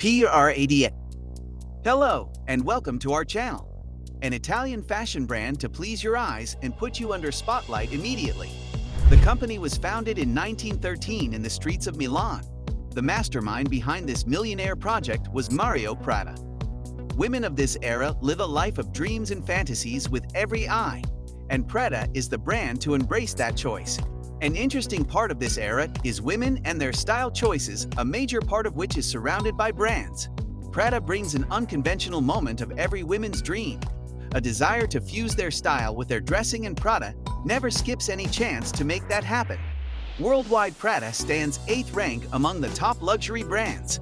Prada. Hello, and welcome to our channel. An Italian fashion brand to please your eyes and put you under spotlight immediately. The company was founded in 1913 in the streets of Milan. The mastermind behind this millionaire project was Mario Prada. Women of this era live a life of dreams and fantasies with every eye, and Prada is the brand to embrace that choice. An interesting part of this era is women and their style choices, a major part of which is surrounded by brands. Prada brings an unconventional moment of every woman's dream, a desire to fuse their style with their dressing, and Prada never skips any chance to make that happen. Worldwide, Prada stands 8th rank among the top luxury brands.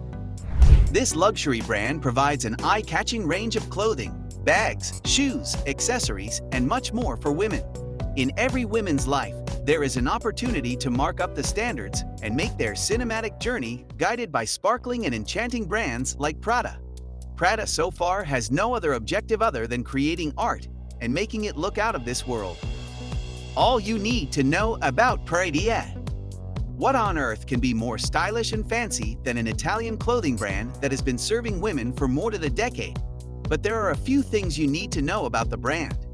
This luxury brand provides an eye-catching range of clothing, bags, shoes, accessories, and much more for women. In every woman's life, there is an opportunity to mark up the standards and make their cinematic journey guided by sparkling and enchanting brands like Prada. Prada so far has no other objective other than creating art and making it look out of this world. All you need to know about Prada. What on earth can be more stylish and fancy than an Italian clothing brand that has been serving women for more than a decade? But there are a few things you need to know about the brand.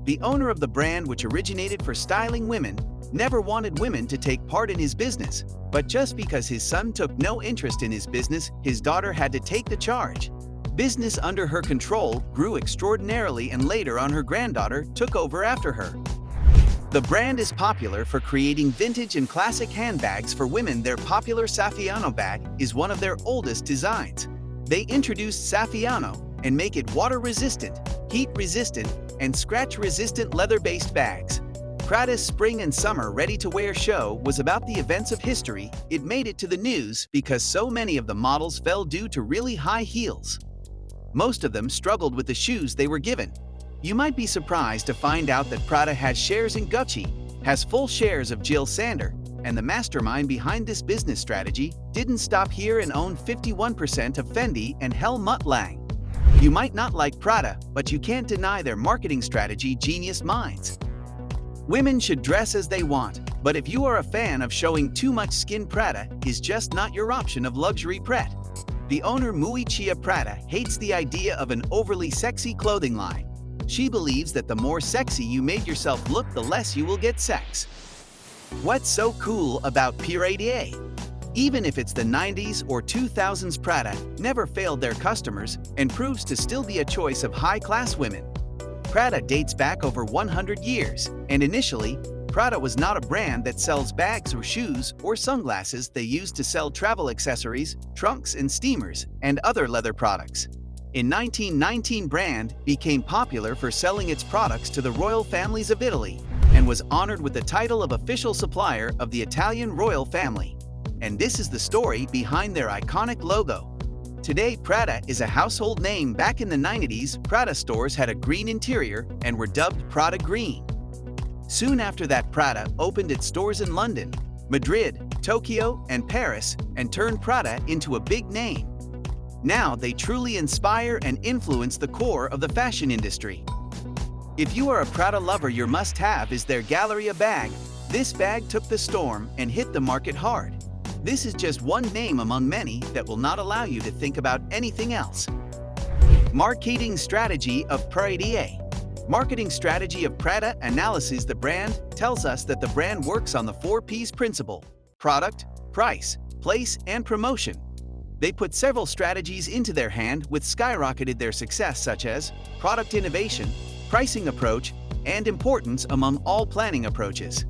The owner of the brand, which originated for styling women, never wanted women to take part in his business, but just because his son took no interest in his business, his daughter had to take the charge. Business under her control grew extraordinarily, and later on her granddaughter took over after her. The brand is popular for creating vintage and classic handbags for women. Their popular Saffiano bag is one of their oldest designs. They introduced Saffiano and make it water-resistant, heat-resistant, and scratch-resistant leather-based bags. Prada's spring and summer ready-to-wear show was about the events of history. It made it to the news because so many of the models fell due to really high heels. Most of them struggled with the shoes they were given. You might be surprised to find out that Prada has shares in Gucci, has full shares of Jill Sander, and the mastermind behind this business strategy didn't stop here and owned 51% of Fendi and Helmut Lang. You might not like Prada, but you can't deny their marketing strategy genius minds. Women should dress as they want, but if you are a fan of showing too much skin, Prada is just not your option of luxury pret. The owner, MIU Prada, hates the idea of an overly sexy clothing line. She believes that the more sexy you made yourself look, the less you will get sex. What's so cool about Prada? Even if it's the 90s or 2000s, Prada never failed their customers and proves to still be a choice of high-class women. Prada dates back over 100 years, and initially, Prada was not a brand that sells bags or shoes or sunglasses. They used to sell travel accessories, trunks and steamers, and other leather products. In 1919, brand became popular for selling its products to the royal families of Italy and was honored with the title of official supplier of the Italian royal family. And this is the story behind their iconic logo. Today, Prada is a household name. Back in the 90s, Prada stores had a green interior and were dubbed Prada Green. Soon after that, Prada opened its stores in London, Madrid, Tokyo, and Paris and turned Prada into a big name. Now they truly inspire and influence the core of the fashion industry. If you are a Prada lover, your must-have is their Galleria bag. This bag took the storm and hit the market hard. This is just one name among many that will not allow you to think about anything else. Marketing strategy of Prada. Marketing strategy of Prada analyzes the brand tells us that the brand works on the 4 P's principle: product, price, place, and promotion. They put several strategies into their hand which skyrocketed their success, such as product innovation, pricing approach, and importance among all planning approaches.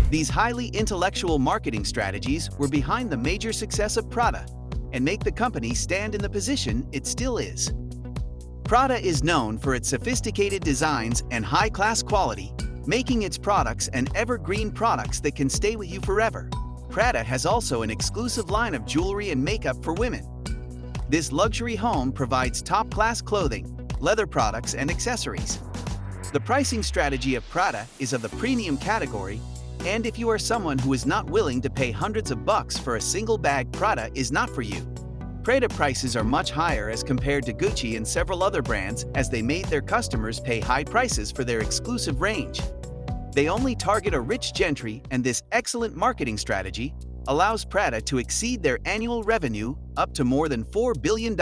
These highly intellectual marketing strategies were behind the major success of Prada and make the company stand in the position it still is. Prada is known for its sophisticated designs and high-class quality, making its products an evergreen products that can stay with you forever. Prada has also an exclusive line of jewelry and makeup for women. This luxury home provides top-class clothing, leather products, and accessories. The pricing strategy of Prada is of the premium category, and if you are someone who is not willing to pay hundreds of bucks for a single bag, Prada is not for you. Prada prices are much higher as compared to Gucci and several other brands, as they made their customers pay high prices for their exclusive range. They only target a rich gentry, and this excellent marketing strategy allows Prada to exceed their annual revenue up to more than $4 billion.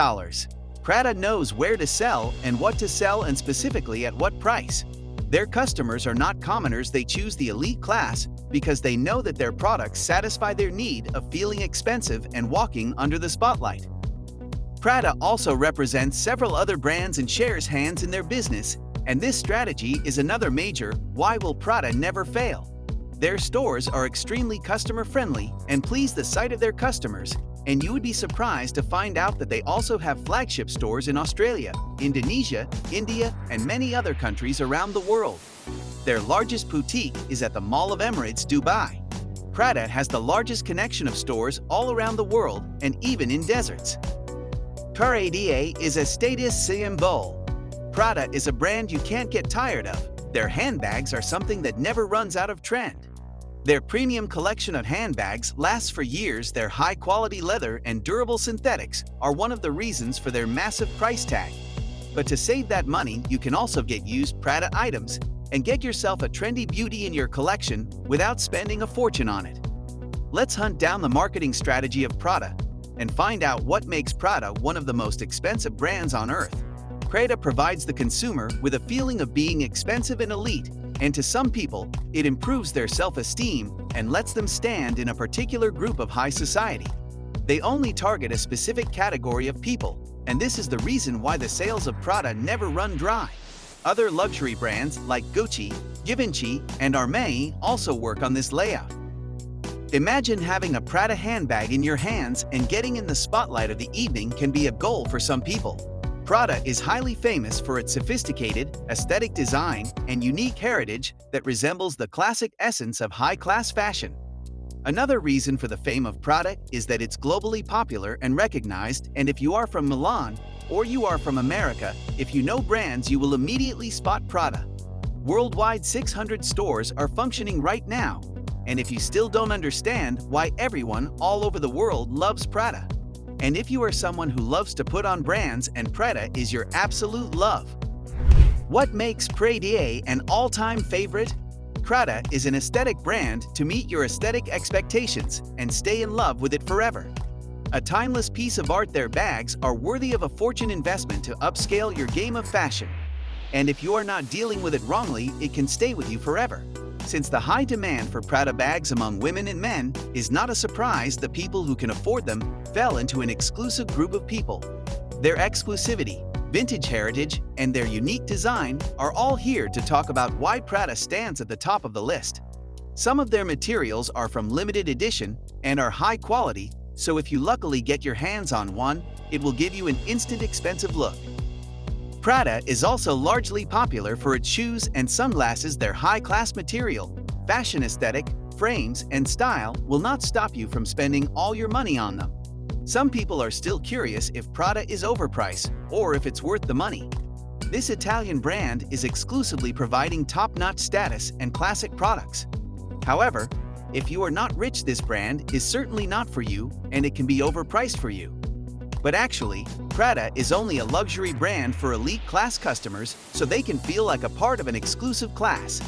Prada knows where to sell and what to sell, and specifically at what price. Their customers are not commoners. They choose the elite class because they know that their products satisfy their need of feeling expensive and walking under the spotlight. Prada also represents several other brands and shares hands in their business, and this strategy is another major why will Prada never fail. Their stores are extremely customer-friendly and please the sight of their customers, and you would be surprised to find out that they also have flagship stores in Australia, Indonesia, India, and many other countries around the world. Their largest boutique is at the Mall of Emirates, Dubai. Prada has the largest connection of stores all around the world and even in deserts. Prada is a status symbol. Prada is a brand you can't get tired of. Their handbags are something that never runs out of trend. Their premium collection of handbags lasts for years. Their high-quality leather and durable synthetics are one of the reasons for their massive price tag. But to save that money, you can also get used Prada items and get yourself a trendy beauty in your collection without spending a fortune on it. Let's hunt down the marketing strategy of Prada and find out what makes Prada one of the most expensive brands on earth. Prada provides the consumer with a feeling of being expensive and elite, and to some people, it improves their self-esteem and lets them stand in a particular group of high society. They only target a specific category of people, and this is the reason why the sales of Prada never run dry. Other luxury brands like Gucci, Givenchy, and Armani also work on this layout. Imagine having a Prada handbag in your hands and getting in the spotlight of the evening can be a goal for some people. Prada is highly famous for its sophisticated, aesthetic design and unique heritage that resembles the classic essence of high-class fashion. Another reason for the fame of Prada is that it's globally popular and recognized, and if you are from Milan or you are from America, if you know brands, you will immediately spot Prada. Worldwide 600 stores are functioning right now, and if you still don't understand why everyone all over the world loves Prada. And if you are someone who loves to put on brands and Prada is your absolute love. What makes Prada an all-time favorite? Prada is an aesthetic brand to meet your aesthetic expectations and stay in love with it forever. A timeless piece of art, their bags are worthy of a fortune investment to upscale your game of fashion. And if you are not dealing with it wrongly, it can stay with you forever. Since the high demand for Prada bags among women and men is not a surprise, the people who can afford them fell into an exclusive group of people. Their exclusivity, vintage heritage, and their unique design are all here to talk about why Prada stands at the top of the list. Some of their materials are from limited edition and are high quality, so if you luckily get your hands on one, it will give you an instant expensive look. Prada is also largely popular for its shoes and sunglasses. Their high-class material, fashion aesthetic, frames, and style will not stop you from spending all your money on them. Some people are still curious if Prada is overpriced or if it's worth the money. This Italian brand is exclusively providing top-notch status and classic products. However, if you are not rich, this brand is certainly not for you, and it can be overpriced for you. But actually, Prada is only a luxury brand for elite class customers, so they can feel like a part of an exclusive class.